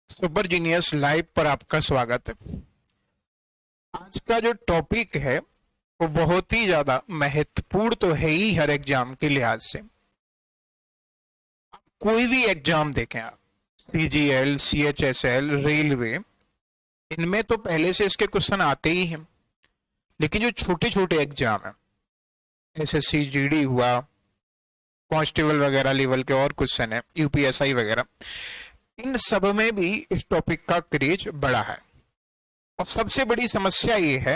Super genius live पर आपका स्वागत है। आज का जो टॉपिक है वो बहुत ही ज्यादा महत्वपूर्ण तो है ही हर एग्जाम के लिहाज से। कोई भी एग्जाम देखें आप, सीजीएल, सीएचएसएल, रेलवे, इनमें तो पहले से इसके क्वेश्चन आते ही हैं। लेकिन जो छोटे छोटे एग्जाम है, एसएससी जीडी हुआ, कांस्टेबल वगैरह लेवल के और क्वेश्चन है, यूपीएसआई वगैरह, इन सब में भी इस टॉपिक का क्रेज बढ़ा है। और सबसे बड़ी समस्या ये है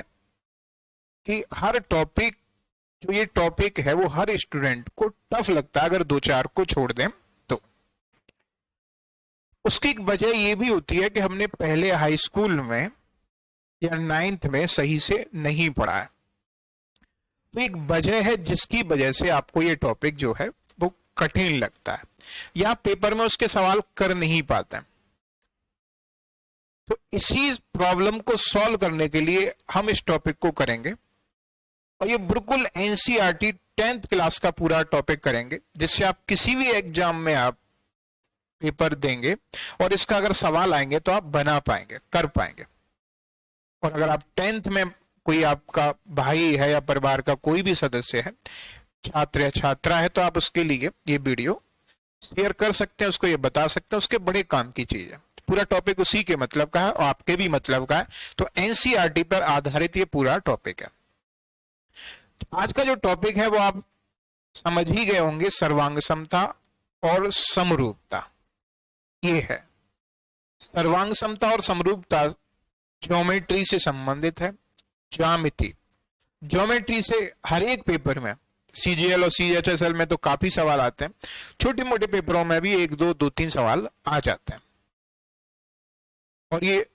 कि हर टॉपिक, जो ये टॉपिक है वो हर स्टूडेंट को टफ लगता है अगर दो चार को छोड़ दें तो। उसकी एक वजह ये भी होती है कि हमने पहले हाई स्कूल में या नाइन्थ में सही से नहीं पढ़ा है। तो एक वजह है जिसकी वजह से आपको ये टॉपिक जो है वो कठिन लगता है या पेपर में उसके सवाल कर नहीं पाते हैं। तो इसी प्रॉब्लम को सॉल्व करने के लिए हम इस टॉपिक को करेंगे और ये बिल्कुल एनसीईआरटी 10th क्लास का पूरा टॉपिक करेंगे, जिससे आप किसी भी एग्जाम में आप पेपर देंगे और इसका अगर सवाल आएंगे तो आप बना पाएंगे, कर पाएंगे। और अगर आप 10th में कोई आपका भाई है या परिवार का कोई भी सदस्य है, छात्र या छात्रा है, तो आप उसके लिए ये वीडियो शेयर कर सकते हैं, उसको ये बता सकते हैं, उसके बड़े काम की चीज है। पूरा टॉपिक उसी के मतलब का है और आपके भी मतलब का है। तो एनसीईआरटी पर आधारित ये पूरा टॉपिक है। आज का जो टॉपिक है वो आप समझ ही गए होंगे, सर्वांग समता और समरूपता। ये है सर्वांग समता और समरूपता, ज्योमेट्री से संबंधित है। ज्यामिति, ज्योमेट्री से हर एक पेपर में, सीजीएल और सीएचएसएल में तो काफी सवाल आते हैं, छोटे मोटे पेपरों में भी एक दो दो तीन सवाल आ जाते हैं और ये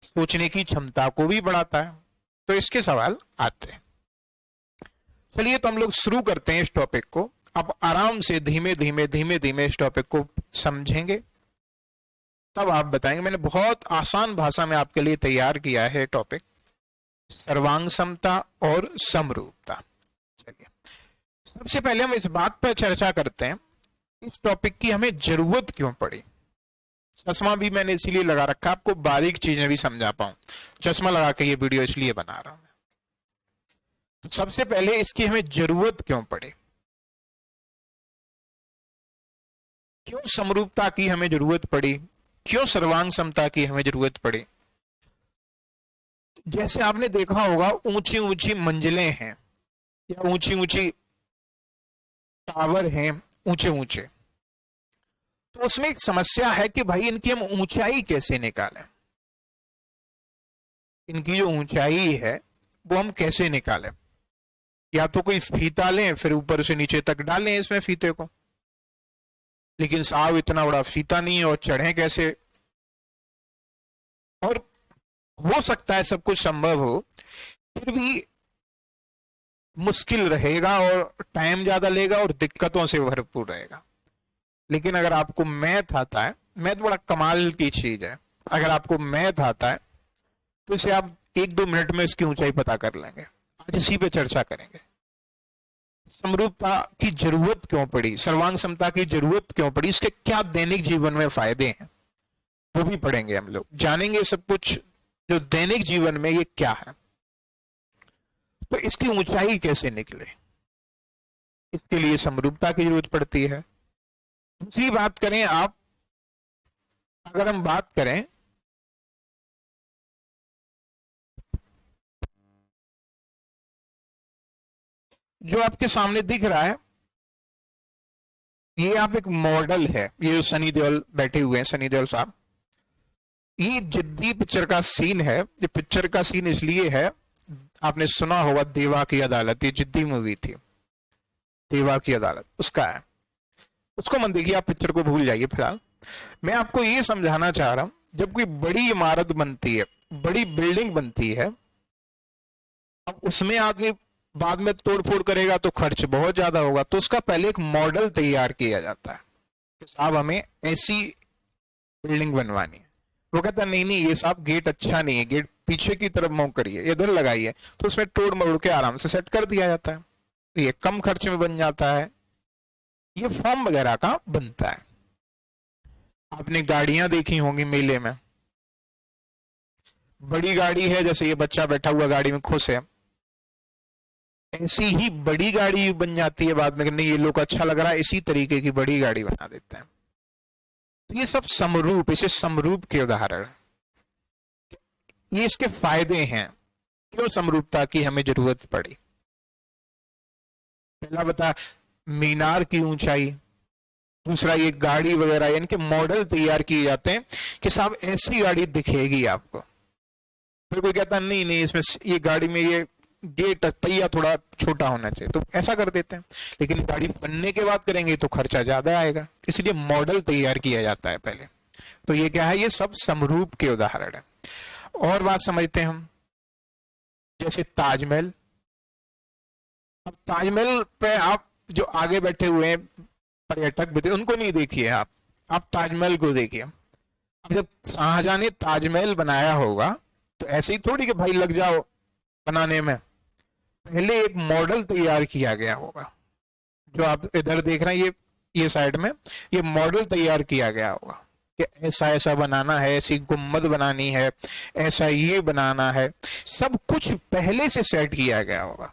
सोचने की क्षमता को भी बढ़ाता है, तो इसके सवाल आते हैं। चलिए तो हम लोग शुरू करते हैं इस टॉपिक को। अब आराम से धीमे धीमे धीमे धीमे इस टॉपिक को समझेंगे, तब आप बताएंगे। मैंने बहुत आसान भाषा में आपके लिए तैयार किया है टॉपिक, सर्वांग समता और समरूपता। चलिए सबसे पहले हम इस बात पर चर्चा करते हैं, इस टॉपिक की हमें जरूरत क्यों पड़ी। चश्मा भी मैंने इसीलिए लगा रखा, आपको बारीक चीजें भी समझा पाऊं। चश्मा लगा के ये वीडियो इसलिए बना रहा हूं। तो सबसे पहले इसकी हमें जरूरत क्यों पड़ी, क्यों समरूपता की हमें जरूरत पड़ी, क्यों सर्वांग समता की हमें जरूरत पड़ी। जैसे आपने देखा होगा, ऊंची ऊंची मंजिलें हैं या ऊंची ऊंची टावर हैं, ऊंचे ऊंचे, तो उसमें एक समस्या है कि भाई इनकी हम ऊंचाई कैसे निकालें। इनकी जो ऊंचाई है वो हम कैसे निकालें। या तो कोई फीता लें, फिर ऊपर से नीचे तक डालें इसमें फीते को, लेकिन साहब इतना बड़ा फीता नहीं है और चढ़े कैसे। और हो सकता है सब कुछ संभव हो, फिर भी मुश्किल रहेगा और टाइम ज्यादा लेगा और दिक्कतों से भरपूर रहेगा। लेकिन अगर आपको मैथ आता है, मैथ बड़ा कमाल की चीज है, अगर आपको मैथ आता है तो इसे आप एक दो मिनट में इसकी ऊंचाई पता कर लेंगे। आज इसी पे चर्चा करेंगे। समरूपता की जरूरत क्यों पड़ी, सर्वांग समता की जरूरत क्यों पड़ी, इसके क्या दैनिक जीवन में फायदे हैं, वो भी पढ़ेंगे हम लोग, जानेंगे सब कुछ जो दैनिक जीवन में ये क्या है। तो इसकी ऊंचाई कैसे निकले, इसके लिए समरूपता की जरूरत पड़ती है। दूसरी बात करें आप, अगर हम बात करें जो आपके सामने दिख रहा है, ये आप एक मॉडल है, ये जो सनी देओल बैठे हुए हैं, सनी देओल साहब, ये जिद्दी पिक्चर का सीन है। ये पिक्चर का सीन इसलिए है, आपने सुना होगा देवा की अदालत, ये जिद्दी मूवी थी, देवा की अदालत उसका है। उसको मत देखिए, आप पिक्चर को भूल जाइए फिलहाल। मैं आपको ये समझाना चाह रहा हूं, जब कोई बड़ी इमारत बनती है, बड़ी बिल्डिंग बनती है, अब उसमें आदमी बाद में तोड़ फोड़ करेगा तो खर्च बहुत ज्यादा होगा, तो उसका पहले एक मॉडल तैयार किया जाता है कि साहब हमें ऐसी बिल्डिंग बनवानी है। वो कहता है नहीं नहीं, ये साहब गेट अच्छा नहीं है, गेट पीछे की तरफ मुंह करिए, इधर लगाइए, तो उसमें तोड़ मरोड़ के आराम से सेट कर दिया जाता है। तो ये कम खर्च में बन जाता है, ये फॉर्म वगैरह का बनता है। आपने गाड़ियां देखी होंगी मेले में, बड़ी गाड़ी है, जैसे ये बच्चा बैठा हुआ गाड़ी में खुश है, ऐसी ही बड़ी गाड़ी बन जाती है बाद में, नहीं ये लोग अच्छा लग रहा है, इसी तरीके की बड़ी गाड़ी बना देते हैं। तो ये सब समरूप, इसे समरूप के उदाहरण, ये इसके फायदे हैं, क्यों समरूपता की हमें जरूरत पड़ी। पहला बता, मीनार की ऊंचाई, दूसरा ये गाड़ी वगैरह, यानी कि मॉडल तैयार किए जाते हैं कि साहब ऐसी गाड़ी दिखेगी आपको। फिर कोई कहता नहीं नहीं इसमें ये गाड़ी में ये गेट पहिया थोड़ा छोटा होना चाहिए, तो ऐसा कर देते हैं। लेकिन गाड़ी बनने के बाद करेंगे तो खर्चा ज्यादा आएगा, इसलिए मॉडल तैयार किया जाता है पहले। तो ये क्या है, ये सब समरूप के उदाहरण है। और बात समझते हैं हम, जैसे ताजमहल। अब ताजमहल पे आप जो आगे बैठे हुए हैं पर्यटक भी थे, उनको नहीं देखिए आप ताजमहल को देखिए। अब जब शाहजहां ने ताजमहल बनाया होगा तो ऐसे ही थोड़ी कि भाई लग जाओ बनाने में, पहले एक मॉडल तैयार किया गया होगा। जो आप इधर देख रहे हैं ये साइड में, ये मॉडल तैयार किया गया होगा कि ऐसा ऐसा बनाना है, ऐसी गुम्मद बनानी है, ऐसा ये बनाना है, सब कुछ पहले से सेट किया गया होगा।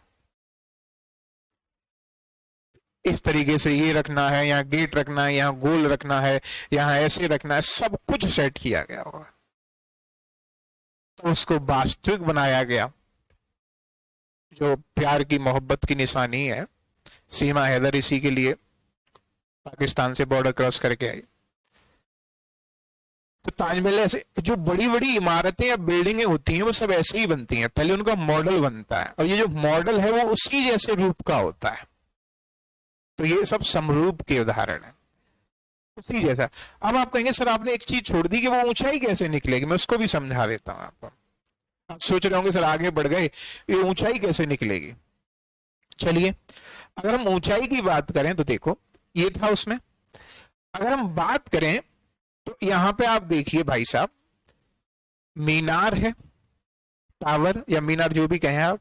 इस तरीके से ये रखना है, यहाँ गेट रखना है, यहाँ गोल रखना है, यहाँ ऐसे रखना है, सब कुछ सेट किया गया होगा। तो उसको वास्तविक बनाया गया। जो प्यार की मोहब्बत की निशानी है, सीमा हैदर इसी के लिए पाकिस्तान से बॉर्डर क्रॉस करके आई। तो ताजमहल ऐसे जो बड़ी बड़ी इमारतें या बिल्डिंगें होती हैं वो सब ऐसे ही बनती हैं, पहले उनका मॉडल बनता है और ये जो मॉडल है वो उसी जैसे रूप का होता है। तो ये सब समरूप के उदाहरण है, उसी जैसा। अब आप कहेंगे सर आपने एक चीज छोड़ दी कि वो ऊंचाई कैसे निकलेगी, मैं उसको भी समझा देता हूं आपको। आप सोच रहे होंगे सर आगे बढ़ गए, ये ऊंचाई कैसे निकलेगी। चलिए अगर हम ऊंचाई की बात करें तो देखो ये था उसमें। अगर हम बात करें तो यहां पे आप देखिए भाई साहब, मीनार है, टावर या मीनार जो भी कहें आप,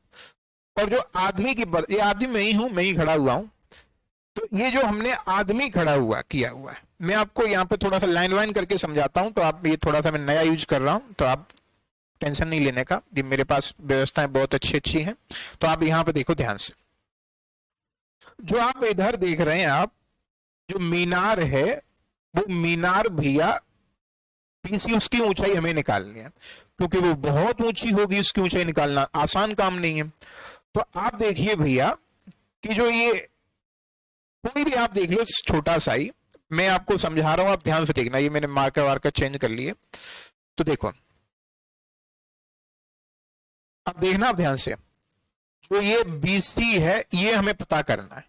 और जो आदमी की ये आदमी मैं ही हूं, मैं ही खड़ा हुआ हूं। तो ये जो हमने आदमी खड़ा हुआ किया हुआ है, मैं आपको यहाँ पे थोड़ा सा लाइन वाइन करके समझाता हूं। तो आप ये थोड़ा सा मैं नया यूज कर रहा हूं, तो आप टेंशन नहीं लेने का, ये मेरे पास व्यवस्थाएं बहुत अच्छी अच्छी हैं। तो आप यहाँ पे देखो ध्यान से, जो आप इधर देख रहे हैं आप, जो मीनार है वो मीनार भैया पीसी उसकी ऊंचाई हमें निकालनी है, क्योंकि वो बहुत ऊंची होगी, उसकी ऊंचाई निकालना आसान काम नहीं है। तो आप देखिए भैया कि जो ये कोई भी आप देख लो छोटा सा ही, मैं आपको समझा रहा हूं, आप ध्यान से देखना। ये मैंने मार्कर वार्कर चेंज कर लिए, तो देखो अब देखना आप ध्यान से, जो ये बीसी है ये हमें पता करना है।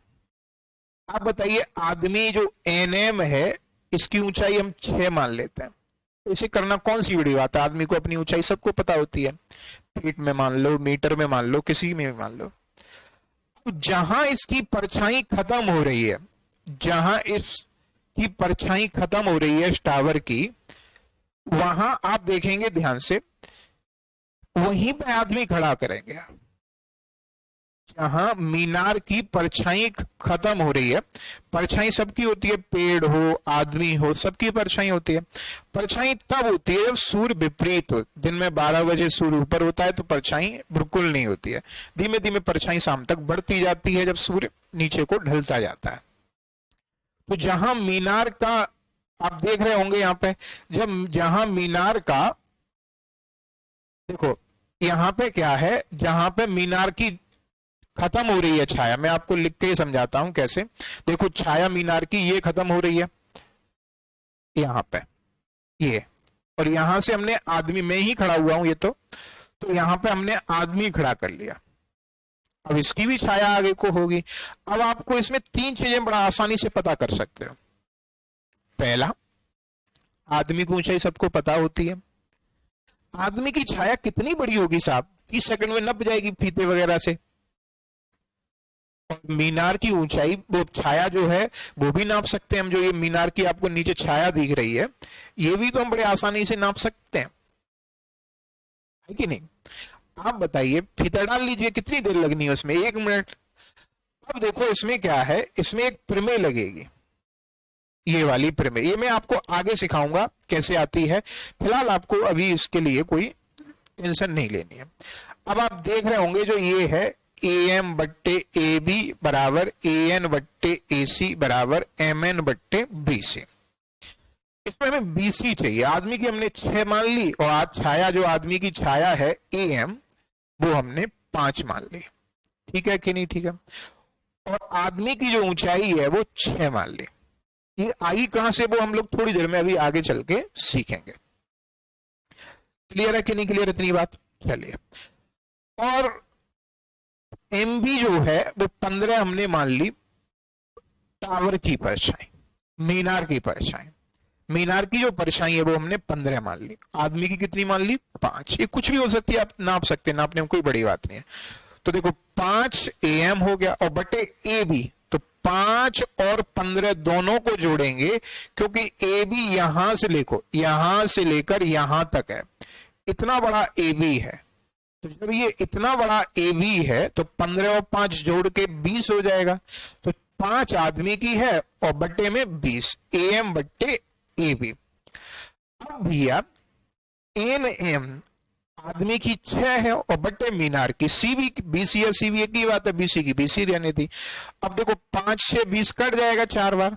आप बताइए आदमी जो एनएम है इसकी ऊंचाई हम 6 मान लेते हैं, इसे करना कौन सी बड़ी बात है। आदमी को अपनी ऊंचाई सबको पता होती है, फीट में मान लो, मीटर में मान लो, किसी में भी मान लो। जहां इसकी परछाई खत्म हो रही है, जहां इसकी परछाई खत्म हो रही है इस टावर की, वहां आप देखेंगे ध्यान से, वहीं पे आदमी खड़ा करेंगे। जहां मीनार की परछाई खत्म हो रही है, परछाई सबकी होती है, पेड़ हो, आदमी हो, सबकी परछाई होती है। परछाई तब होती है जब सूर्य विपरीत हो। दिन में 12 बजे सूर्य ऊपर होता है तो परछाई बिल्कुल नहीं होती है, धीमे धीमे परछाई शाम तक बढ़ती जाती है जब सूर्य नीचे को ढलता जाता है। तो जहां मीनार का आप देख रहे होंगे यहां पे, जहां मीनार का देखो, यहां पे क्या है, जहां पे मीनार की खत्म हो रही है छाया, मैं आपको लिख के समझाता हूं कैसे। देखो छाया मीनार की ये खत्म हो रही है यहां पे, ये, और यहां से हमने आदमी, मैं ही खड़ा हुआ हूं ये तो यहां पे हमने आदमी खड़ा कर लिया। अब इसकी भी छाया आगे को होगी। अब आपको इसमें 3 चीजें बड़ा आसानी से पता कर सकते हो। पहला, आदमी की ऊंचाई सबको पता होती है। आदमी की छाया कितनी बड़ी होगी साहब, 30 सेकंड में नप जाएगी फीते वगैरह से। और मीनार की ऊंचाई, वो छाया जो है वो भी नाप सकते हैं हम। जो ये मीनार की आपको नीचे छाया दिख रही है, ये भी तो हम बड़े आसानी से नाप सकते हैं, है कि नहीं। आप बताइए, फीता डाल लीजिए, कितनी देर लगनी है उसमें, 1 मिनट। अब देखो इसमें क्या है, इसमें एक प्रमेय लगेगी। ये वाली पिरामिड, ये मैं आपको आगे सिखाऊंगा कैसे आती है, फिलहाल आपको अभी इसके लिए कोई टेंशन नहीं लेनी है। अब आप देख रहे होंगे जो ये है ए एम बट्टे ए बी बराबर ए एन बट्टे ए सी बराबर एम एन बट्टे बी सी। इसमें हमें बी सी चाहिए, आदमी की हमने 6 मान ली, और आज छाया जो आदमी की छाया है ए एम वो हमने 5 मान ली, ठीक है कि नहीं, ठीक है। और आदमी की जो ऊंचाई है वो 6 मान ली। ये आई कहां से वो हम लोग थोड़ी देर में अभी आगे चल के सीखेंगे। क्लियर है कि नहीं क्लियर इतनी बात, चलिए। और एम बी जो है वो 15 हमने मान ली टावर की परछाई, मीनार की परछाई, मीनार की जो परछाई है वो हमने 15 मान ली। आदमी की कितनी मान ली, 5। ये कुछ भी हो सकती है, आप नाप सकते हैं, नापने में कोई बड़ी बात नहीं है। तो देखो 5 AM हो गया और बटे ए बी, तो 5 और 15 दोनों को जोड़ेंगे क्योंकि ए बी यहां से लेकर यहां तक है, इतना बड़ा ए बी है। तो जब ये इतना बड़ा ए बी है तो 15 और 5 जोड़ के 20 हो जाएगा। तो 5 आदमी की है और बट्टे में 20, ए एम बट्टे ए बी। अब भैया एन एम आदमी की 6 है और बट्टे मीनार की सी बी, बीसी या सी बी एक ही बात है, बीसी की बीसी रहनी थी। अब देखो 5 से 20 कट जाएगा 4 बार,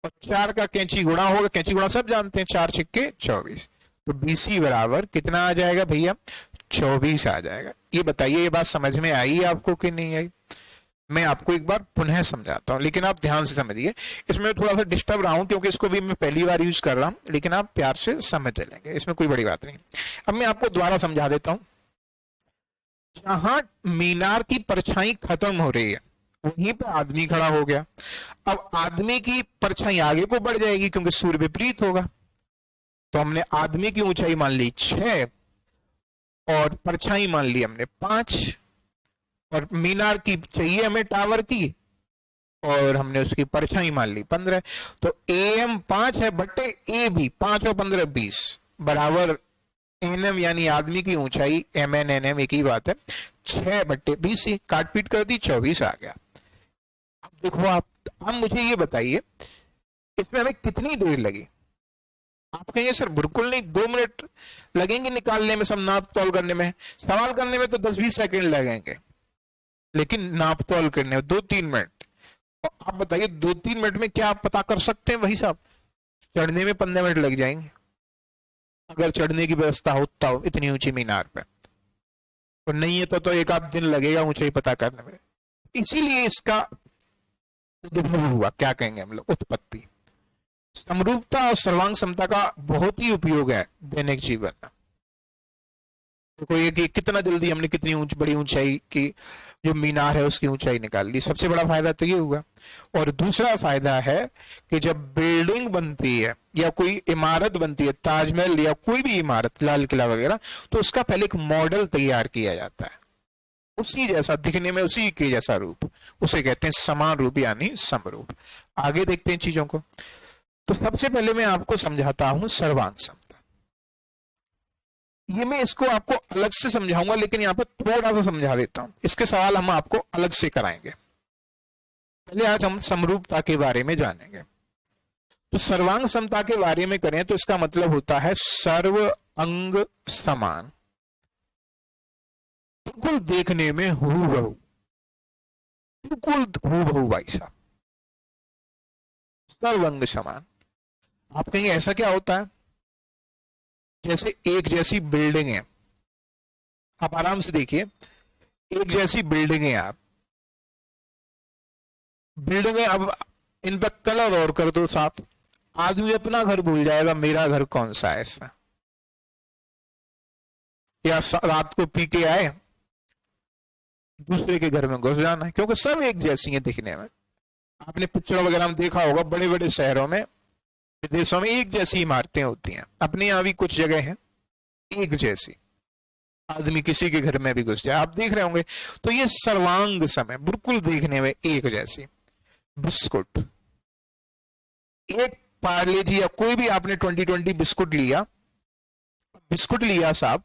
और 4 का कैंची गुणा होगा, कैंची गुणा सब जानते हैं, 4 छिक्के 24। तो बीसी बराबर कितना आ जाएगा भैया, 24 आ जाएगा। ये बताइए ये बात समझ में आई आपको कि नहीं आई? मैं आपको एक बार पुनः समझाता हूं, लेकिन आप ध्यान से समझिए। इसमें थोड़ा सा डिस्टर्ब रहा हूं क्योंकि इसको भी मैं पहली बार यूज कर रहा हूं, लेकिन आप प्यार से समझ लेंगे, इसमें कोई बड़ी बात नहीं। अब मैं आपको दोबारा समझा देता हूं। जहां मीनार की परछाई खत्म हो रही है वहीं पर आदमी खड़ा हो गया। अब आदमी की परछाई आगे को बढ़ जाएगी क्योंकि सूर्य विपरीत होगा। तो हमने आदमी की ऊंचाई मान ली 6 और परछाई मान ली हमने 5, और मीनार की चाहिए हमें टावर की, और हमने उसकी परछाई मान ली 15। तो ए एम 5 है बट्टे ए बी, 5 और 15 20 बराबर एन एम यानी आदमी की ऊंचाई एम एन एन एम एक ही बात है, 6 बट्टे 20, काट पीट कर दी 24 आ गया। अब देखो आप, अब मुझे ये बताइए इसमें हमें कितनी देर लगी? आप कहेंगे सर बिल्कुल नहीं, 2 मिनट लगेंगे निकालने में, सब नाप तोल करने में, सवाल करने में तो 10-20 सेकंड लगेंगे, लेकिन नाप तोल करने में 2-3 मिनट। और आप बताइए 2-3 मिनट में क्या आप पता कर सकते हैं वही साहब? चढ़ने में 15 मिनट लग जाएंगे अगर चढ़ने की व्यवस्था होता हो इतनी ऊंची मीनार पे, और नहीं है तो एक आध दिन लगेगा ऊंचाई पता करने में। इसीलिए इसका उद्भव हुआ, क्या कहेंगे हम लोग, उत्पत्ति। समरूपता और सर्वांग समता का बहुत ही उपयोग है दैनिक जीवन में। देखो ये कि कितना जल्दी हमने कितनी बड़ी ऊंचाई की जो मीनार है उसकी ऊंचाई निकाल ली, सबसे बड़ा फायदा तो ये हुआ। और दूसरा फायदा है कि जब बिल्डिंग बनती है या कोई इमारत बनती है, ताजमहल या कोई भी इमारत, लाल किला वगैरह, तो उसका पहले एक मॉडल तैयार किया जाता है, उसी जैसा दिखने में, उसी के जैसा रूप, उसे कहते हैं समान रूप यानी समरूप। आगे देखते हैं चीजों को। तो सबसे पहले मैं आपको समझाता हूं सर्वांग समता। ये मैं इसको आपको अलग से समझाऊंगा, लेकिन यहां पर थोड़ा सा समझा देता हूं, इसके सवाल हम आपको अलग से कराएंगे। पहले आज हम समरूपता के बारे में जानेंगे। तो सर्वांग समता के बारे में करें तो इसका मतलब होता है सर्व अंग समान, बिल्कुल देखने में हूबहू, बिल्कुल हूबहू भाई साहब, सर्वांग समान। आप कहेंगे ऐसा क्या होता है? जैसे एक जैसी बिल्डिंग है, आप आराम से देखिए, एक जैसी बिल्डिंग है, आप बिल्डिंग है, अब इन पर कलर और कर दो साहब, आदमी अपना घर भूल जाएगा मेरा घर कौन सा है इसमें। या रात को पी के आए, दूसरे के घर में घुस जाना है, क्योंकि सब एक जैसी है दिखने में। आपने पिक्चर वगैरह में देखा होगा, बड़े बड़े शहरों में, विदेशों में एक जैसी इमारतें होती हैं। अपने यहाँ भी कुछ जगह है एक जैसी, आदमी किसी के घर में भी घुस जाए, आप देख रहे होंगे। तो ये सर्वांग समय, बिल्कुल देखने में एक जैसी। बिस्कुट, एक पार्ले जी या कोई भी आपने 20-20 बिस्कुट लिया, बिस्कुट लिया साहब,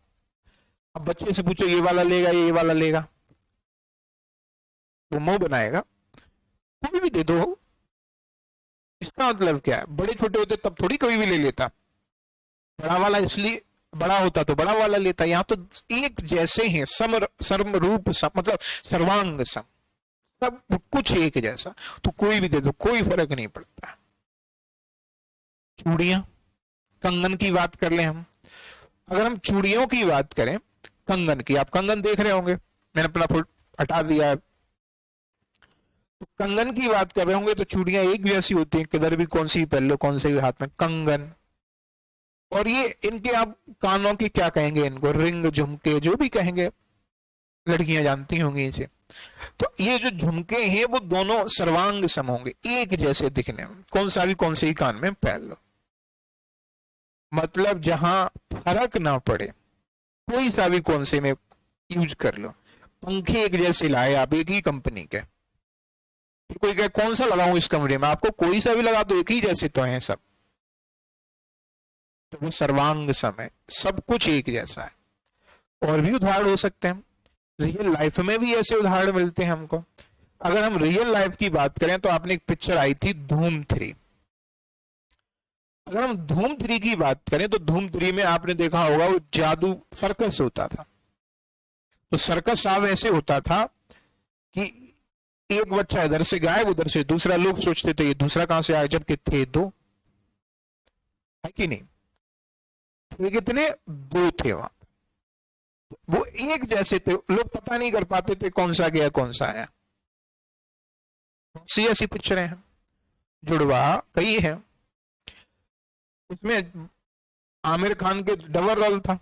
अब बच्चे से पूछो ये वाला लेगा ये वाला लेगा, वो मुंह बनाएगा। कोई भी दे दो, इसका मतलब क्या है, बड़े छोटे होते तब थोड़ी कोई भी ले लेता, बड़ा वाला इसलिए बड़ा होता तो बड़ा वाला लेता। यहाँ तो एक जैसे हैं, सम सर्व रूप सम, मतलब सर्वांग सम, सब कुछ एक जैसा, तो कोई भी दे दो कोई फर्क नहीं पड़ता। चूड़ियां, कंगन की बात कर ले हम, अगर हम चूड़ियों की बात करें, कंगन की, आप कंगन देख रहे होंगे, मैंने अपना फुल हटा दिया है, तो कंगन की बात कर रहे होंगे तो चूड़ियां एक जैसी होती हैं, किधर भी कौन सी पहन लो, कौन से भी हाथ में कंगन। और ये इनके आप कानों की क्या कहेंगे, इनको रिंग झुमके जो भी कहेंगे, लड़कियां जानती होंगी इसे। तो ये जो झुमके हैं वो दोनों सर्वांग सम होंगे, एक जैसे दिखने में, कौन से ही कान में पहन लो, मतलब जहां फर्क ना पड़े, कोई सा भी कौन से में यूज कर लो। पंखे एक जैसे लाए आप, एक ही कंपनी के, फिर कोई कहे कौन सा लगाऊं इस कमरे में, आपको कोई सा भी लगा दो, एक ही जैसे तो हैं सब, तो वो सर्वांग सम है, सब कुछ एक जैसा है। और भी उदाहरण हो सकते हैं, रियल लाइफ में भी ऐसे उदाहरण मिलते हैं हमको। अगर हम रियल लाइफ की बात करें तो आपने एक पिक्चर आई थी धूम 3, अगर हम धूम 3 की बात करें तो धूम 3 में आपने देखा होगा वो जादू सर्कस होता था। तो सर्कस साहब ऐसे होता था कि एक बच्चा इधर से गायब, उधर से दूसरा, लोग सोचते थे ये दूसरा कहां से आया, जबकि थे दो, है कि नहीं, थे कितने, दो थे वहां, वो एक जैसे थे, लोग पता नहीं कर पाते थे कौन सा गया कौन सा आया। सी ऐसी पिक्चरें हैं, जुड़वा कई है, उसमें आमिर खान के डबल रोल था,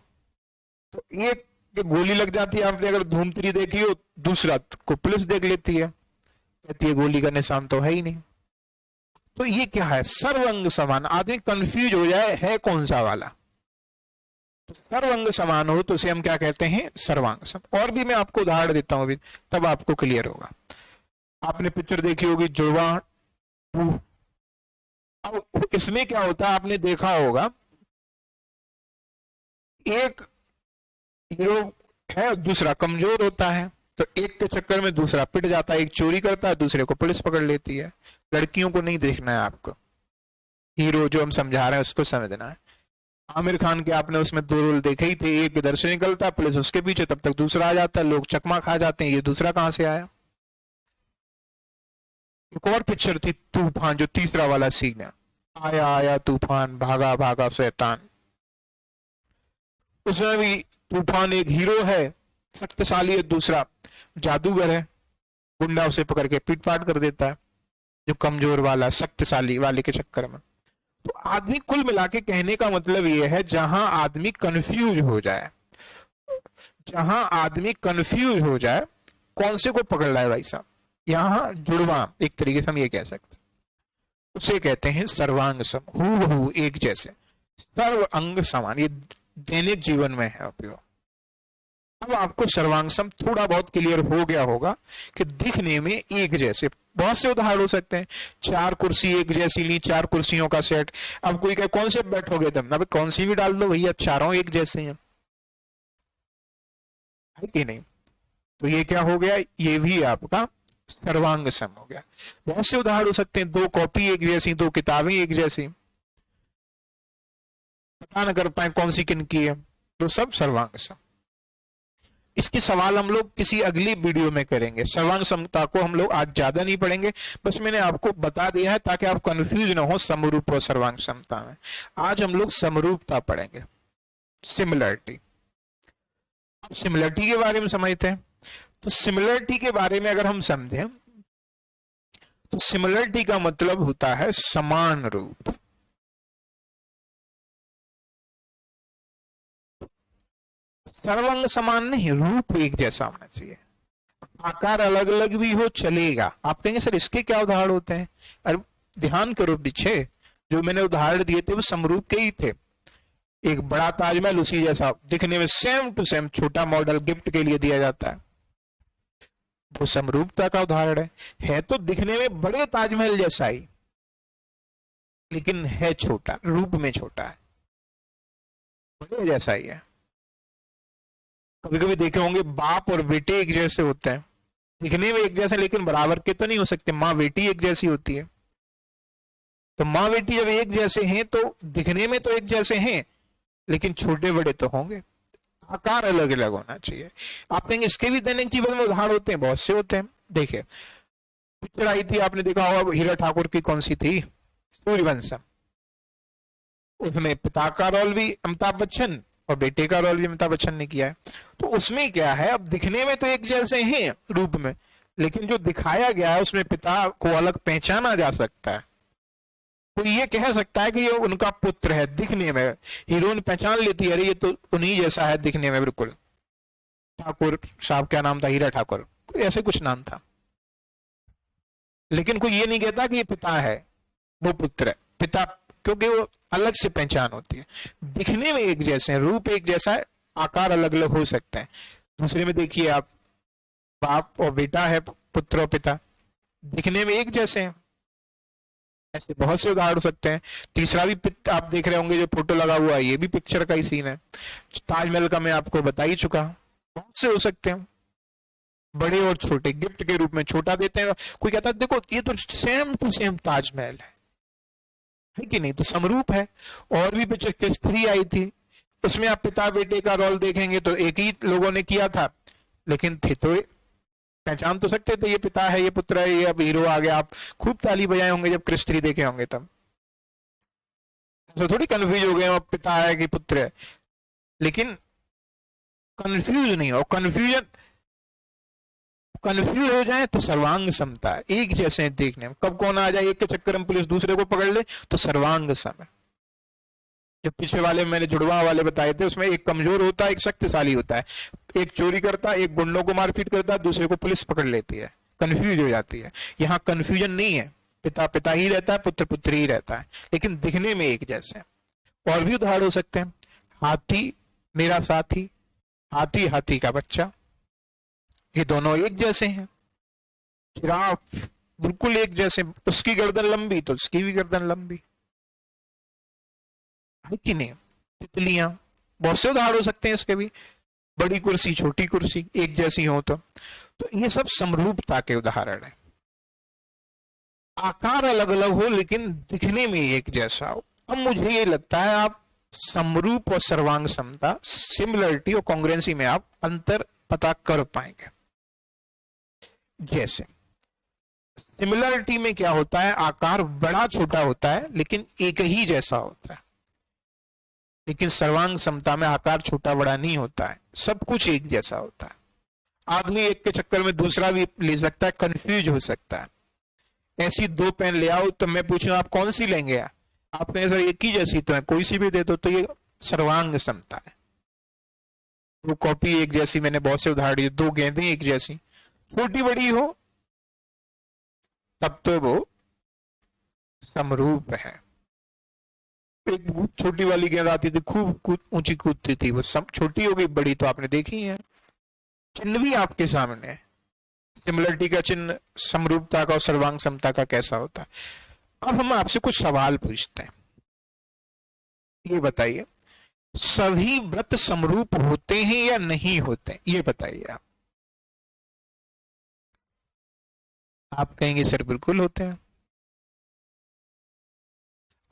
तो एक के गोली लग जाती है, आपने अगर धूम 3 देखी हो, दूसरा को पुलिस देख लेती है, कहती है गोली का निशान तो है ही नहीं। तो ये क्या है, सर्वंग समान, आदमी कंफ्यूज हो जाए है कौन सा वाला, तो सर्वंग समान हो तो उसे हम क्या कहते हैं, सर्वांग सम। और भी मैं आपको उदाहरण देता हूं अभी, तब आपको क्लियर होगा। आपने पिक्चर देखी होगी जुड़वा 2, अब इसमें क्या होता है आपने देखा होगा, एक हीरो है, दूसरा कमजोर होता है, तो एक के चक्कर में दूसरा पिट जाता है, एक चोरी करता है, दूसरे को पुलिस पकड़ लेती है। लड़कियों को नहीं देखना है आपको, हीरो जो हम समझा रहे हैं उसको समझना है। आमिर खान के आपने उसमें 2 रोल देखे ही थे, एक इधर से निकलता है, पुलिस उसके पीछे, तब तक दूसरा आ जाता है, लोग चकमा खा जाते हैं, ये दूसरा कहां से आया। एक और पिक्चर थी तूफान, जो तीसरा वाला सीन है, आया आया तूफान, भागा भागा शैतान, उसमें भी तूफान एक हीरो है शक्तिशाली है, दूसरा जादूगर है, गुंडा उसे पकड़ के पीट पाट कर देता है, जो कमजोर वाला शक्तिशाली वाले के चक्कर में। तो आदमी कुल मिला के कहने का मतलब यह है, जहां आदमी कंफ्यूज हो जाए, जहां आदमी कंफ्यूज हो जाए, कौन से को पकड़ रहा है भाई साहब, यहां जुड़वा एक तरीके से हम ये कह सकते हैं, उसे कहते हैं सर्वांग सम, हूबहू एक जैसे, सर्व अंग समान, ये दैनिक जीवन में है उपयोग। अब आपको सर्वांग सम थोड़ा बहुत क्लियर हो गया होगा कि दिखने में एक जैसे, बहुत से उदाहरण हो सकते हैं, 4 कुर्सी एक जैसी ली, 4 कुर्सियों का सेट, अब कोई कहे कौन से बैठोगे तुम, अब कौन सी भी डाल दो भैया, चारों एक जैसे हैं, है कि नहीं। तो ये क्या हो गया, ये भी आपका सर्वांग सम हो गया। बहुत से उदाहरण हो सकते हैं, 2 कॉपी एक जैसी, 2 किताबें एक जैसी, पता न कर पाए कौन सी किन की है, तो सब सर्वांग सम। इसके सवाल हम लोग किसी अगली वीडियो में करेंगे, सर्वांग समता को हम लोग आज ज्यादा नहीं पढ़ेंगे, बस मैंने आपको बता दिया है ताकि आप कंफ्यूज ना हो समरूप और सर्वांग समता में। आज हम लोग समरूपता पढ़ेंगे, सिमिलरिटी। सिमिलरिटी के बारे में समझते हैं, तो सिमिलरिटी के बारे में अगर हम समझें तो सिमिलरिटी का मतलब होता है समान रूप। सर्वांग समान नहीं, रूप एक जैसा होना चाहिए, आकार अलग अलग भी हो चलेगा। आप कहेंगे सर इसके क्या उदाहरण होते हैं, अरे ध्यान करो पीछे, जो मैंने उदाहरण दिए थे वो समरूप के ही थे। एक बड़ा ताजमहल उसी जैसा दिखने में सेम टू सेम, छोटा मॉडल गिफ्ट के लिए दिया जाता है, वो समरूपता का उदाहरण है तो दिखने में बड़े ताजमहल जैसा ही, लेकिन है छोटा, रूप में छोटा है, बड़े जैसा ही है। कभी कभी देखे होंगे बाप और बेटे एक जैसे होते हैं, दिखने में एक जैसे, लेकिन बराबर के तो नहीं हो सकते, माँ बेटी एक जैसी होती है, तो माँ बेटी जब एक जैसे हैं तो दिखने में तो एक जैसे हैं, लेकिन छोटे बड़े तो होंगे, आकार अलग अलग होना चाहिए। आप कहेंगे इसके भी दैनिक जीवन में उदाहरण होते हैं, बहुत से होते हैं। देखिए पिक्चर आई थी, आपने देखा होगा, हीरा ठाकुर की, कौन सी थी, सूर्यवंशम। उसमें पिता का रोल भी अमिताभ बच्चन और बेटे का रोल भी अमिताभ बच्चन ने किया है। तो उसमें क्या है, अब दिखने में तो एक जैसे हैं रूप में, लेकिन जो दिखाया गया है उसमें पिता को अलग पहचाना जा सकता है। तो ये कह सकता है कि ये उनका पुत्र है, दिखने में हीरोइन पहचान लेती है, अरे ये तो उन्हीं जैसा है दिखने में बिल्कुल। ठाकुर साहब क्या नाम था, हीरा ठाकुर, ऐसे कुछ नाम था, लेकिन कोई ये नहीं कहता कि ये पिता है, वो पुत्र है। पिता, क्योंकि वो अलग से पहचान होती है। दिखने में एक जैसे हैं, रूप एक जैसा है, आकार अलग अलग हो सकते हैं। दूसरे में देखिए आप, बाप और बेटा है, पुत्र और पिता, दिखने में एक जैसे हैं, ऐसे बहुत से उदाहरण हो सकते हैं। तीसरा भी आप देख रहे होंगे जो फोटो लगा हुआ है, ये भी पिक्चर का ही सीन है। ताजमहल का मैं आपको बता ही चुका, बहुत से हो सकते हैं, बड़े और छोटे, गिफ्ट के रूप में छोटा देते हैं। कोई कहता है देखो ये तो सेम टू सेम ताजमहल है कि नहीं, तो समरूप है। और भी पिक्चर किस 3 आई थी, उसमें आप पिता बेटे का रोल देखेंगे तो एक ही लोगों ने किया था, लेकिन थे तो पहचान तो सकते थे, ये पिता है, ये पुत्र है, ये अब हीरो आ गया। आप खूब ताली बजाए होंगे जब क्रिस 3 देखे होंगे, तब तो थोड़ी कंफ्यूज हो गए अब पिता है कि पुत्र है, लेकिन कंफ्यूज नहीं हो। कंफ्यूज हो जाए तो सर्वांग समता है, एक जैसे हैं देखने में। कब कौन आ जाए एक के चक्कर में पुलिस दूसरे को पकड़ ले तो सर्वांग सम है। जो पीछे वाले मैंने जुड़वा वाले बताए थे, उसमें एक कमजोर होता है, एक शक्तिशाली होता है। एक चोरी करता है, एक गुंडों को मारपीट करता है, दूसरे को पुलिस पकड़ लेती है, कंफ्यूज हो जाती है। यहाँ कंफ्यूजन नहीं है, पिता पिता ही रहता है, पुत्र पुत्र ही रहता है, लेकिन दिखने में एक जैसे। और भी उदाहरण हो सकते हैं, हाथी मेरा साथी, हाथी हाथी का बच्चा, ये दोनों एक जैसे हैं। जिराफ बिल्कुल एक जैसे, उसकी गर्दन लंबी तो उसकी भी गर्दन लंबी है कि नहीं। तितलियां, बहुत से उदाहरण हो सकते हैं इसके भी, बड़ी कुर्सी छोटी कुर्सी एक जैसी हो तो ये सब समरूपता के उदाहरण है। आकार अलग अलग हो लेकिन दिखने में एक जैसा हो। अब मुझे ये लगता है आप समरूप और सर्वांग समता, सिमिलरिटी और कॉन्ग्रुएंसी में आप अंतर पता कर पाएंगे। जैसे सिमिलरिटी में क्या होता है, आकार बड़ा छोटा होता है लेकिन एक ही जैसा होता है, लेकिन सर्वांग समता में आकार छोटा बड़ा नहीं होता है, सब कुछ एक जैसा होता है। आदमी एक के चक्कर में दूसरा भी ले सकता है, कंफ्यूज हो सकता है। ऐसी 2 पेन ले आओ तो मैं पूछूं आप कौन सी लेंगे, आप कहें सर एक ही जैसी तो है, कोई सी भी दे दो, तो ये सर्वांग समता है। 2 कॉपी एक जैसी, मैंने बहुत से उदाहरण दिए, 2 गेंदें एक जैसी, छोटी बड़ी हो तब तो वो समरूप है। एक छोटी वाली गेंद आती थी, खूब ऊंची कूदती थी, वो सब छोटी हो गई, बड़ी तो आपने देखी है। चिन्ह भी आपके सामने है, सिमिलरिटी का चिन्ह समरूपता का और सर्वांग समता का कैसा होता है। अब हम आपसे कुछ सवाल पूछते हैं, ये बताइए सभी व्रत समरूप होते हैं या नहीं होते, ये बताइए आप कहेंगे सर बिल्कुल होते हैं।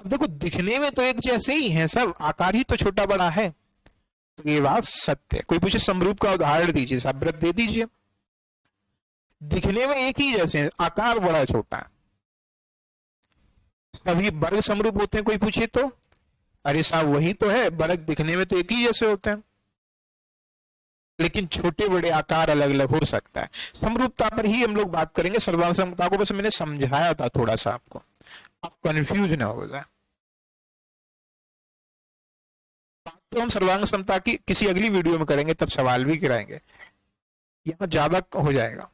अब देखो दिखने में तो एक जैसे ही हैं सब, आकार ही तो छोटा बड़ा है, तो ये बात सत्य है। कोई पूछे समरूप का उदाहरण दीजिए, साहब व्रत दे दीजिए। दिखने में एक ही जैसे हैं, आकार बड़ा छोटा है। सभी वर्ग समरूप होते हैं, कोई पूछे तो अरे साहब वही तो है, वर्ग दिखने में तो एक ही जैसे होते हैं, लेकिन छोटे बड़े आकार अलग अलग हो सकता है। समरूपता पर ही हम लोग बात करेंगे, सर्वांग समता को बस मैंने समझाया था थोड़ा सा आपको, आप कंफ्यूज ना हो जाए। बात तो हम सर्वांग समता की किसी अगली वीडियो में करेंगे, तब सवाल भी कराएंगे, यहाँ ज्यादा हो जाएगा।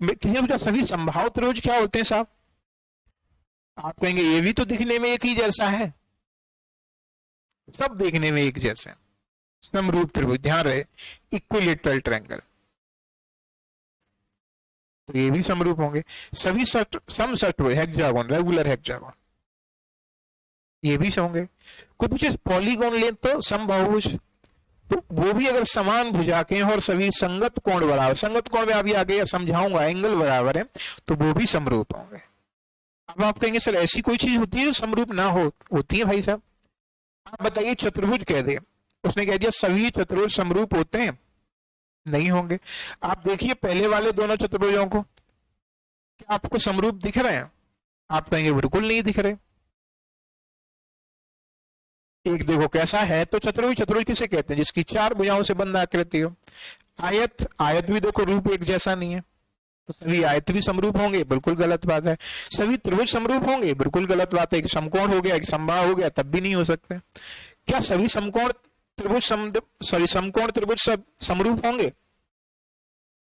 किसी ने पूछा सभी संभाव त्रिभुज क्या होते हैं साहब, आप कहेंगे ये भी तो दिखने में एक ही जैसा है, सब देखने में एक जैसे हैं। समरूप त्रिभुज, ध्यान रहे इक्विलेटरल ट्रायंगल, तो ये भी समरूप होंगे। सभी समषट्भुज, हेक्सागोन, रेगुलर हेक्सागोन, ये भी होंगे। कोई पूछे पॉलीगोन ले तो समबाहुभुज, तो वो भी अगर समान भुजा के और सभी संगत कोण बराबर, संगत कोण में अभी आगे समझाऊंगा, एंगल बराबर है, तो वो भी समरूप होंगे। अब आप कहेंगे सर ऐसी कोई चीज होती है जो समरूप ना हो? होती है भाई साहब। आप बताइए चतुर्भुज कह दे, उसने कह दिया सभी चतुर्भुज समरूप होते हैं? नहीं होंगे। आप देखिए पहले वाले दोनों चतुर्भुजों को, क्या आपको समरूप दिख रहे हैं? आप कहेंगे बिल्कुल नहीं दिख रहे। एक देखो कैसा है तो चतुर्भुज, चतुर्भुज किसे कहते हैं? जिसकी चार भुजाओं से बंद आकृति हो। आयत, आयत भी देखो रूप एक जैसा नहीं है, तो सभी आयत भी समरूप होंगे? बिल्कुल गलत बात है। सभी त्रिभुज समरूप होंगे? बिल्कुल गलत बात है। एक समकोण हो गया, एक समबाहु हो गया, तब भी नहीं हो सकते। क्या सभी समकोण त्रिभुज समकोण त्रिभुज सब समरूप होंगे?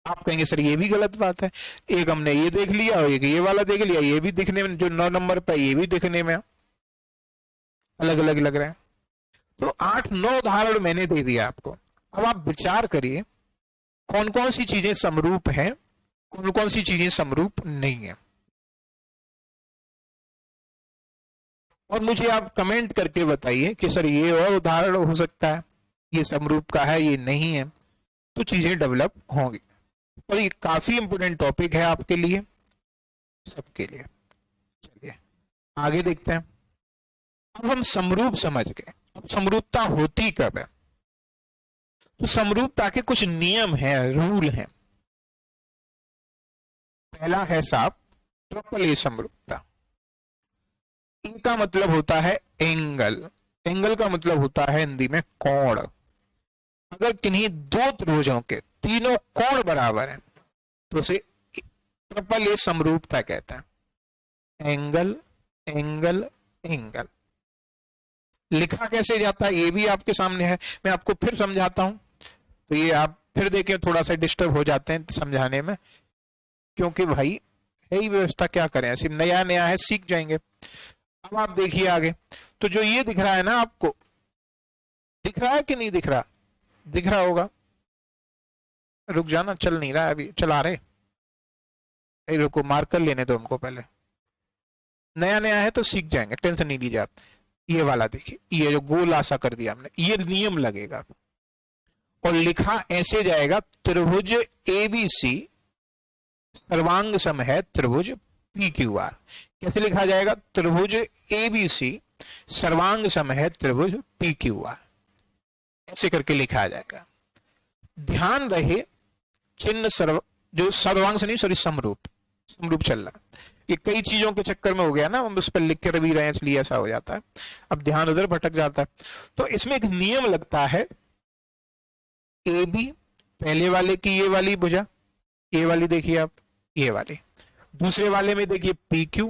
आप कहेंगे सर ये भी गलत बात है। एक हमने ये देख लिया और एक ये वाला देख लिया, ये भी दिखने में जो 9 नंबर पे, ये भी दिखने में अलग अलग लग रहा है। तो 8-9 उदाहरण मैंने दे दिया आपको। अब आप विचार करिए कौन कौन सी चीजें समरूप हैं, कौन कौन सी चीजें समरूप नहीं है। और मुझे आप कमेंट करके बताइए कि सर ये और उदाहरण हो सकता है, ये समरूप का है, ये नहीं है, तो चीजें डेवलप होंगी। और ये काफी इंपोर्टेंट टॉपिक है आपके लिए, सबके लिए। चलिए आगे देखते हैं। अब हम समरूप समझ गए। अब समरूपता होती कब है? तो समरूपता के कुछ नियम हैं, रूल हैं। पहला है साहब ट्रिपल ए समरूपता। ए का मतलब होता है एंगल, एंगल का मतलब होता है हिंदी में कोण। अगर किन्हीं दो त्रिभुजों के तीनों कोण बराबर हैं तो उसे ट्रिपल ए समरूपता कहता है। Angle angle angle. लिखा कैसे जाता है ये भी आपके सामने है, मैं आपको फिर समझाता हूं। तो ये आप फिर देखें, थोड़ा सा डिस्टर्ब हो जाते हैं समझाने में, क्योंकि भाई है ही व्यवस्था, क्या करें, ऐसे नया नया है, सीख जाएंगे। अब आप देखिए आगे। तो जो ये दिख रहा है ना आपको, दिख रहा है कि नहीं दिख रहा? दिख रहा होगा। रुक जाना, चल नहीं रहा है अभी, चला रहे। रुको मार्कर लेने दो हमको पहले, नया नया है तो सीख जाएंगे, टेंशन नहीं लीजिए आप। ये वाला देखिए, ये जो गोल आसा कर दिया हमने, ये नियम लगेगा और लिखा ऐसे जाएगा, त्रिभुज एबीसी सर्वांग सम है त्रिभुज पी क्यू आर। कैसे लिखा जाएगा? त्रिभुज एबीसी सर्वांग सम है त्रिभुज पी क्यू आर, ऐसे करके लिखा जाएगा। ध्यान रहे चिन्ह जो सर्वांग से नहीं, सॉरी समरूप, समरूप चल रहा है। ये कई चीजों के चक्कर में हो गया ना, हम उस पर लिख कर भी रहे हैं इसलिए ऐसा हो जाता है, अब ध्यान उधर भटक जाता है। तो इसमें एक नियम लगता है, ए बी पहले वाले की ये वाली भुजा, ये वाली देखिए आप, ये वाली, दूसरे वाले में देखिए पी क्यू,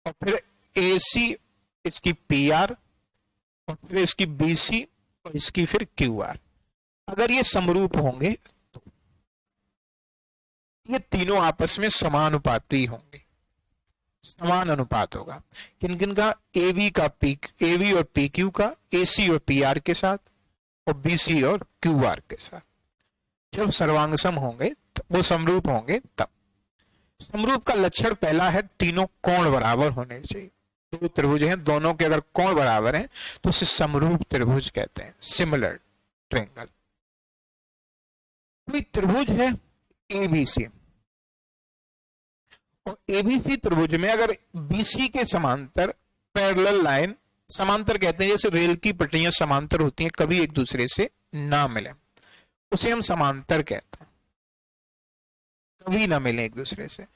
और फिर ए सी इसकी पी आर, और फिर इसकी बी सी, और इसकी फिर क्यू आर। अगर ये समरूप होंगे तो ये तीनों आपस में समानुपाती होंगे, समान अनुपात होगा। किन किन का? ए बी का पी, ए बी और पी क्यू का, ए सी और पी आर के साथ, और बी सी और क्यू आर के साथ। जब सर्वांगसम होंगे वो समरूप होंगे तब। समरूप का लक्षण पहला है तीनों कोण बराबर होने चाहिए। दो त्रिभुज हैं, दोनों के अगर कोण बराबर हैं तो उसे समरूप त्रिभुज कहते हैं, सिमिलर ट्रायंगल। कोई त्रिभुज है एबीसी, और एबीसी त्रिभुज में अगर बीसी के समांतर पैरेलल लाइन, समांतर कहते हैं जैसे रेल की पटरियां समांतर होती हैं, कभी एक दूसरे से ना मिले, उसे हम समांतर कहते हैं। कभी ना मिले एक दूसरे से,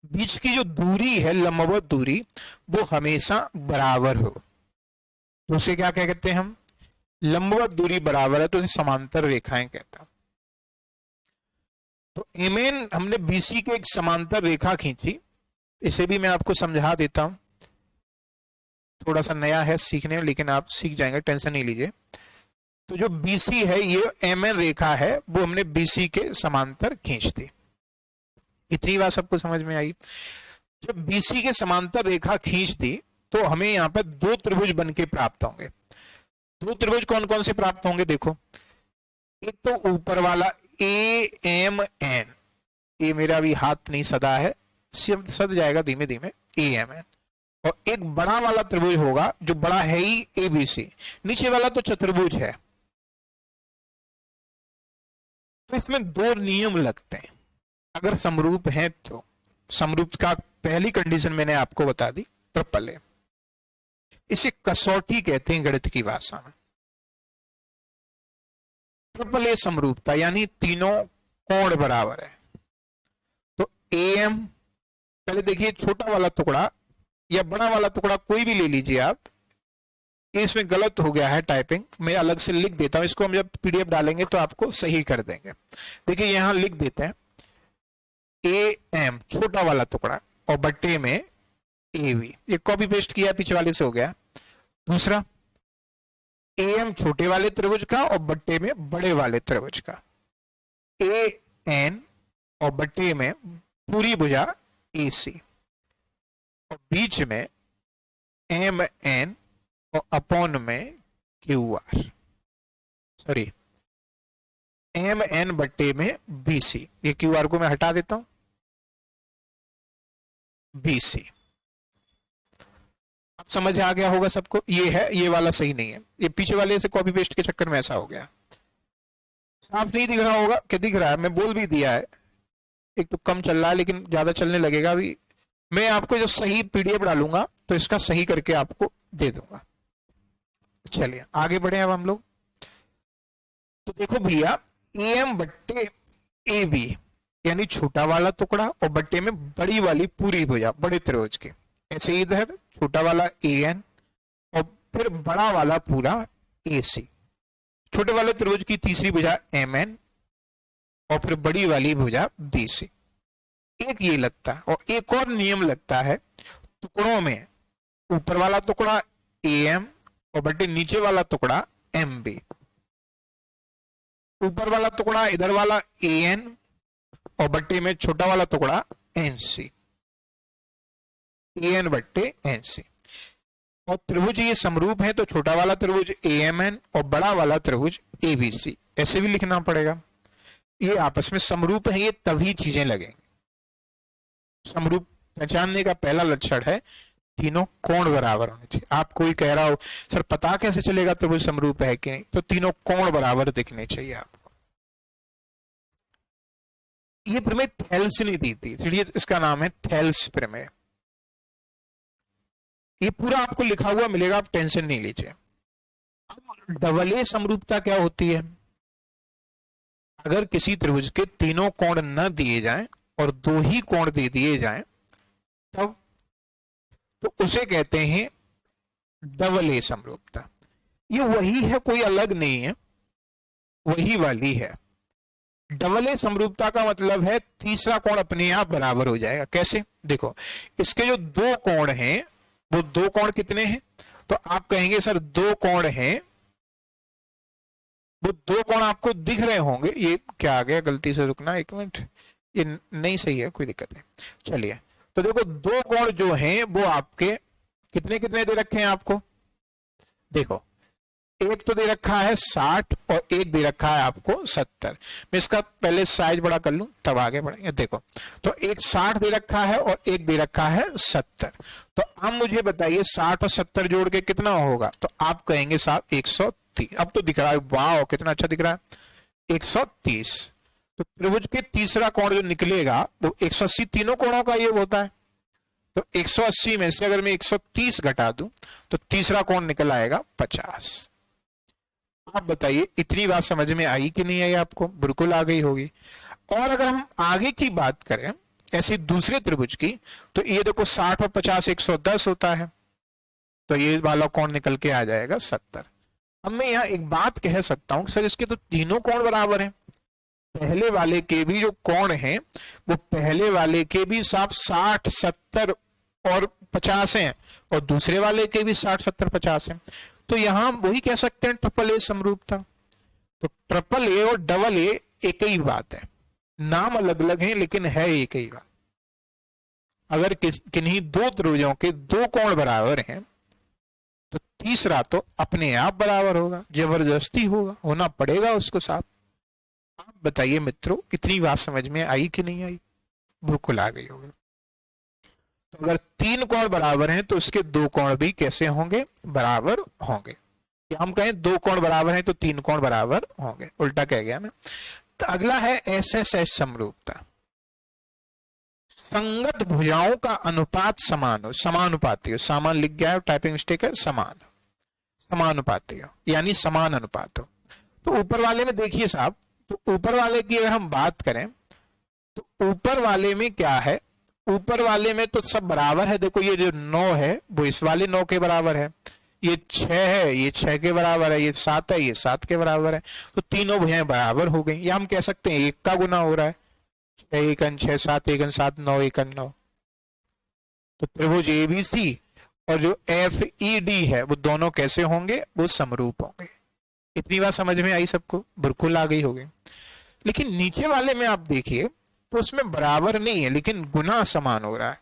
बीच की जो दूरी है लंबवत दूरी, वो हमेशा बराबर हो, तो उसे क्या कहते हैं हम? लंबवत दूरी बराबर है तो उसे समांतर रेखाएं कहते हैं। तो एमएन हमने बीसी के एक समांतर रेखा खींची, इसे भी मैं आपको समझा देता हूं, थोड़ा सा नया है सीखने में, लेकिन आप सीख जाएंगे, टेंशन नहीं लीजिए। तो जो बीसी है, ये एमएन रेखा है, वो हमने बीसी के समांतर खींच दी। इतनी बात सबको समझ में आई? जब बीसी के समांतर रेखा खींच दी तो हमें यहाँ पर दो त्रिभुज बन के प्राप्त होंगे। दो त्रिभुज कौन कौन से प्राप्त होंगे? देखो, एक तो ऊपर वाला ए एम एन, ये मेरा भी हाथ नहीं सदा है, सद जाएगा धीमे धीमे, ए एम एन। और एक बड़ा वाला त्रिभुज होगा जो बड़ा है ही एबीसी, नीचे वाला तो चतुर्भुज है। तो इसमें दो नियम लगते हैं अगर समरूप है तो। समरूप का पहली कंडीशन मैंने आपको बता दी, ट्रिपल ए। इसे कसौटी कहते हैं गणित की भाषा में। ट्रिपल ए समरूपता यानी तीनों कोण बराबर है। तो एम, पहले देखिए छोटा वाला टुकड़ा या बड़ा वाला टुकड़ा कोई भी ले लीजिए आप, इसमें गलत हो गया है टाइपिंग, मैं अलग से लिख देता हूं इसको, हम जब पीडीएफ डालेंगे तो आपको सही कर देंगे। देखिए यहां लिख देते हैं ए एम छोटा वाला टुकड़ा और बट्टे में ए वी, ये कॉपी पेस्ट किया पीछे वाले से हो गया। दूसरा ए एम छोटे वाले त्रिभुज का और बट्टे में बड़े वाले त्रिभुज का, ए एन और बट्टे में पूरी भुजा ए सी, और बीच में एम एन और अपॉन में Q R, sorry M N बट्टे में बी सी, ये क्यू आर को मैं हटा देता हूं, बी सी। अब समझ आ गया होगा सबको, ये है, ये वाला सही नहीं है, ये पीछे वाले से कॉपी पेस्ट के चक्कर में ऐसा हो गया। साफ नहीं दिख रहा होगा, क्या दिख रहा है, मैं बोल भी दिया है, एक तो कम चल रहा है लेकिन ज्यादा चलने लगेगा अभी। मैं आपको जो सही पीडीएफ डालूंगा तो इसका सही करके आपको दे दूंगा। चलिए आगे बढ़े अब हम लोग। तो देखो भैया ए एम बट्टे ए बी यानी छोटा वाला टुकड़ा और बट्टे में बड़ी वाली पूरी भुजा बड़े त्रिभुज की, ऐसे इधर छोटा वाला ए एन और फिर बड़ा वाला पूरा ए सी, छोटे वाले त्रिभुज की तीसरी भुजा एम एन और फिर बड़ी वाली भुजा बी सी। एक ये लगता है, और एक और नियम लगता है टुकड़ों में, ऊपर वाला टुकड़ा ए एम और बट्टे नीचे वाला टुकड़ा एम बी, ऊपर वाला टुकड़ा इधर वाला ए एन और बट्टे में छोटा वाला टुकड़ा एन सी, ए एन बट्टे एन सी। और त्रिभुज ये समरूप है तो छोटा वाला त्रिभुज ए एम एन और बड़ा वाला त्रिभुज ए बी सी, ऐसे भी लिखना पड़ेगा। ये आपस में समरूप है, ये तभी चीजें लगेंगी। समरूप पहचानने का पहला लक्षण है तीनों कोण बराबर होने चाहिए। आप कोई कह रहा हो सर पता कैसे चलेगा त्रिभुज समरूप है कि नहीं, तो तीनों कोण बराबर दिखने चाहिए आपको। ये प्रमेय थेल्स ने दी थी, इसका नाम है थेल्स प्रमेय। ये पूरा आपको लिखा हुआ मिलेगा, आप टेंशन नहीं लीजिए। अब डबल ए समरूपता क्या होती है? अगर किसी त्रिभुज के तीनों कोण न दिए जाएं और दो ही कोण दे दिए जाएं तब तो उसे कहते हैं डबल ए समरूपता। ये वही है, कोई अलग नहीं है, वही वाली है। डबल ए समरूपता का मतलब है तीसरा कोण अपने आप बराबर हो जाएगा। कैसे? देखो इसके जो दो कोण हैं वो दो कोण कितने हैं, तो आप कहेंगे सर दो कोण हैं, वो दो कोण आपको दिख रहे होंगे। ये क्या आ गया, गलती से रुकना एक मिनट, ये नहीं सही है, कोई दिक्कत नहीं। चलिए तो देखो दो कोण जो हैं वो आपके कितने कितने दे रखे हैं आपको, देखो एक तो दे रखा है 60 और एक दे रखा है आपको 70। मैं इसका पहले साइज बड़ा कर लूं तब आगे बढ़ेंगे। देखो तो एक 60 दे रखा है और एक दे रखा है 70। तो अब मुझे बताइए 60 और 70 जोड़ के कितना होगा, तो आप कहेंगे साहब 130। अब तो दिख रहा है, वाह कितना अच्छा दिख रहा है, 130। तो त्रिभुज के तीसरा कोण जो निकलेगा वो 180 तीनों कोणों का ये होता है। तो 180 में से अगर मैं 130 घटा दूं तो तीसरा कोण निकल आएगा 50। आप बताइए इतनी बात समझ में आई कि नहीं आई आपको? बिल्कुल आ गई होगी। और अगर हम आगे की बात करें ऐसे दूसरे त्रिभुज की, तो ये देखो 60 और 50 110 होता है, तो ये वाला कोण निकल के आ जाएगा 70। अब मैं यहाँ एक बात कह सकता हूं सर इसके तो तीनों कोण बराबर हैं। पहले वाले के भी जो कोण हैं वो पहले वाले के भी साफ 60 70 और 50 हैं और दूसरे वाले के भी 60 70 50 हैं। तो यहां वही कह सकते हैं ट्रिपल ए समरूपता। तो ट्रिपल ए और डबल ए एक ही बात है, नाम अलग अलग हैं लेकिन है एक ही बात। अगर किन्हीं दो त्रिभुजों के दो कोण बराबर हैं तो तीसरा तो अपने आप बराबर होगा, जबरदस्ती होगा, होना पड़ेगा उसको साफ। आप बताइए मित्रों इतनी बात समझ में आई कि नहीं आई? बिल्कुल आ गई होगी। तो अगर तीन कोण बराबर हैं तो उसके दो कोण भी कैसे होंगे? बराबर होंगे। या हम कहें दो कोण बराबर हैं तो तीन कोण बराबर होंगे, उल्टा कह गया मैं। तो अगला है एसएसएच समरूपता। संगत भुजाओं का अनुपात समान हो, समानुपाती हो, सामान लिख गया है, टाइपिंग मिस्टेक है, समान, समानुपाती हो यानी समान अनुपात हो। तो ऊपर वाले में देखिए साहब, तो ऊपर वाले की अगर हम बात करें तो ऊपर वाले में क्या है, ऊपर वाले में तो सब बराबर है। देखो ये जो 9 है वो इस वाले 9 के बराबर है, ये 6 है ये 6 के बराबर है, ये 7 है ये 7 के बराबर है। तो तीनों भुजाएं बराबर हो गई, या हम कह सकते हैं 1 का गुना हो रहा है, 6 एकन 6, 7 एकन 7, 9 एकन 9। तो त्रिभुज एबीसी और जो FED है वो दोनों कैसे होंगे, वो समरूप होंगे। इतनी बात समझ में आई सबको, बिल्कुल आ गई होगी। लेकिन नीचे वाले में आप देखिए तो उसमें बराबर नहीं है लेकिन गुना समान हो रहा है।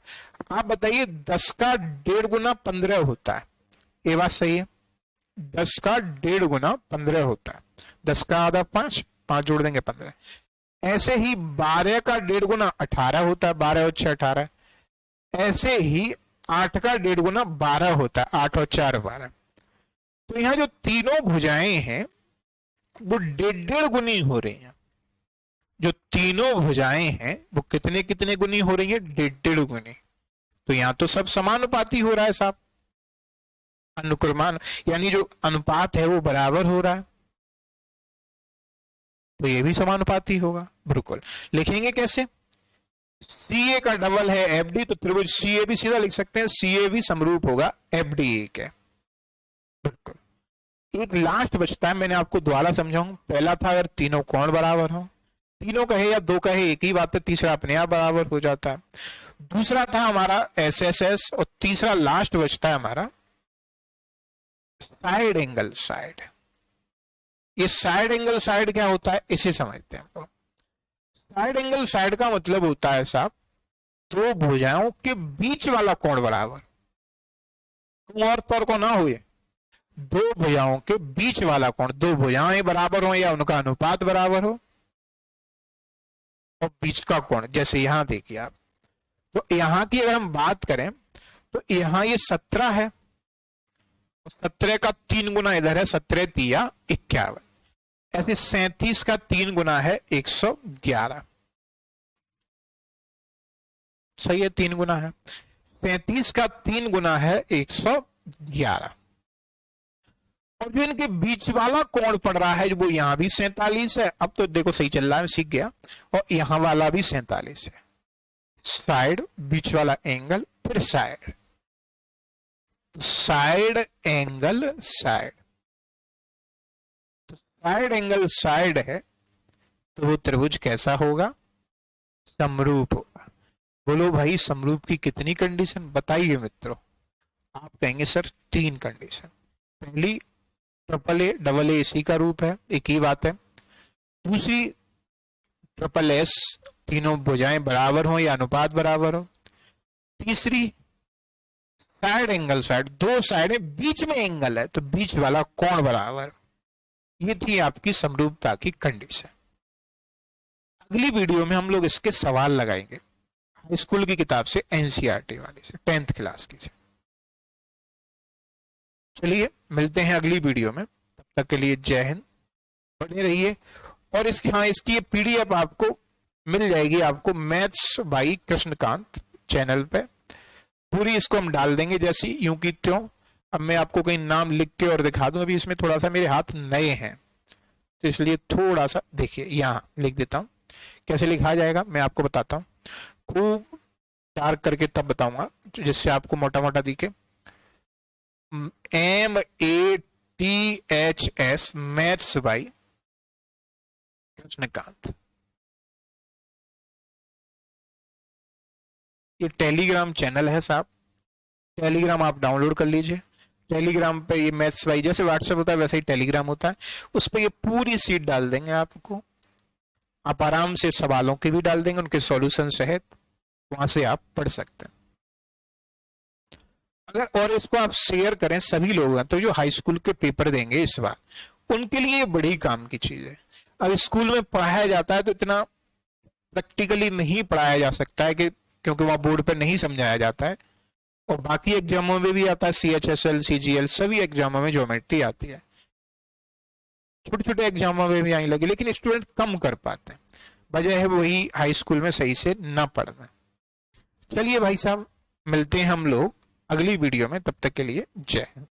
आप बताइए 10 का 1.5 गुना 15 होता है, ये बात सही है? 10 का 1.5 गुना 15 होता है, 10 का आधा 5, 5 जोड़ देंगे 15। ऐसे ही 12 का 1.5 गुना 18 होता है, 12 और 6 18। ऐसे ही 8 का 1.5 गुना 12 होता है, 8 और 4 12। तो यहाँ जो तीनों भुजाएं हैं वो 1.5 गुनी हो रही हैं। जो तीनों भुजाएं हैं वो कितने कितने गुनी हो रही है, 1.5 गुनी। तो यहां तो सब समानुपाती हो रहा है साहब, अनुक्रमान यानी जो अनुपात है वो बराबर हो रहा है, तो ये भी समानुपाती होगा। बिल्कुल, लिखेंगे कैसे? CA का डबल है FD, तो त्रिभुज CA भी सीधा लिख सकते हैं, CA भी समरूप होगा FD के। बिल्कुल। एक लास्ट बचता है, मैंने आपको द्वारा समझाऊं। पहला था अगर तीनों कोण बराबर हो, तीनों कहे या दो कहे एक ही बात है, तीसरा अपने आप बराबर हो जाता है। दूसरा था हमारा SSS, और तीसरा लास्ट बचता है हमारा साइड एंगल साइड। ये साइड एंगल साइड क्या होता है इसे समझते हैं। साइड एंगल साइड का मतलब होता है साहब दो भुजाओं के बीच वाला कोण बराबर, और तौर को ना हुए, दो भुजाओं के बीच वाला कोण, दो भुजाएं बराबर हो या उनका अनुपात बराबर हो, और बीच का कोण जैसे यहां देखिए आप। तो यहां की अगर हम बात करें तो यहां ये 17 है, 17 का 3 गुना इधर है, 17 तिया 51। ऐसे 37 का 3 गुना है 111। सही है, 3 गुना है। 37 का 3 गुना है 111। और जो इनके बीच वाला कोण पड़ रहा है वो यहां भी 47 है। अब तो देखो सही चल रहा है, सीख गया। और यहां वाला भी 47 है। साइड, बीच वाला एंगल, फिर साइड, साइड एंगल साइड। तो साइड एंगल साइड है तो वो त्रिभुज कैसा होगा, समरूप होगा। बोलो भाई समरूप की कितनी कंडीशन बताइए मित्रों। आप कहेंगे सर 3 कंडीशन। पहली ट्रिपल ए डबल ए इसी का रूप है, एक ही बात है। दूसरी ट्रिपल एस, तीनों भुजाएं बराबर हो या अनुपात बराबर हो। तीसरी साइड एंगल साइड, दो साइडें बीच में एंगल है तो बीच वाला कोण बराबर। ये थी आपकी समरूपता की कंडीशन। अगली वीडियो में हम लोग इसके सवाल लगाएंगे हाई स्कूल की किताब से, एनसीईआरटी वाली से, 10th क्लास की से। चलिए मिलते हैं अगली वीडियो में, तब तक के लिए जय हिंद, बने रहिए। और इसकी इसकी PDF आपको मिल जाएगी, आपको मैथ्स बाई कृष्णकांत चैनल पे। पूरी इसको हम डाल देंगे जैसी यूं की त्यों। अब मैं आपको कहीं नाम लिख के और दिखा दूं, अभी इसमें थोड़ा सा मेरे हाथ नए हैं तो इसलिए थोड़ा सा देखिए, यहाँ लिख देता हूं। कैसे लिखा जाएगा मैं आपको बताता हूँ, खूब डार्क करके तब बताऊंगा जिससे आपको मोटा मोटा दिखे। MATHS, maths by Krishnakant. ये टेलीग्राम चैनल है साहब, टेलीग्राम आप डाउनलोड कर लीजिए। टेलीग्राम पे ये मैथ्स बाई, जैसे व्हाट्सएप होता है वैसे ही टेलीग्राम होता है, उस पर ये पूरी सीट डाल देंगे आपको। आप आराम से सवालों के भी डाल देंगे, उनके सॉल्यूशन सहित, वहां से आप पढ़ सकते हैं। अगर और इसको आप शेयर करें सभी लोग, तो जो हाई स्कूल के पेपर देंगे इस बार, उनके लिए ये बड़ी काम की चीज है। अब स्कूल में पढ़ाया जाता है तो इतना प्रैक्टिकली नहीं पढ़ाया जा सकता है, कि क्योंकि वहां बोर्ड पर नहीं समझाया जाता है। और बाकी एग्जामों में भी आता है, CHSL CGL सभी एग्जामों में ज्योमेट्री आती है, छोटे छोटे एग्जामों में भी आने लगी, लेकिन स्टूडेंट कम कर पाते हैं। वजह है वही हाई स्कूल में सही से ना पढ़ना। चलिए भाई साहब, मिलते हैं हम लोग अगली वीडियो में, तब तक के लिए जय हिंद।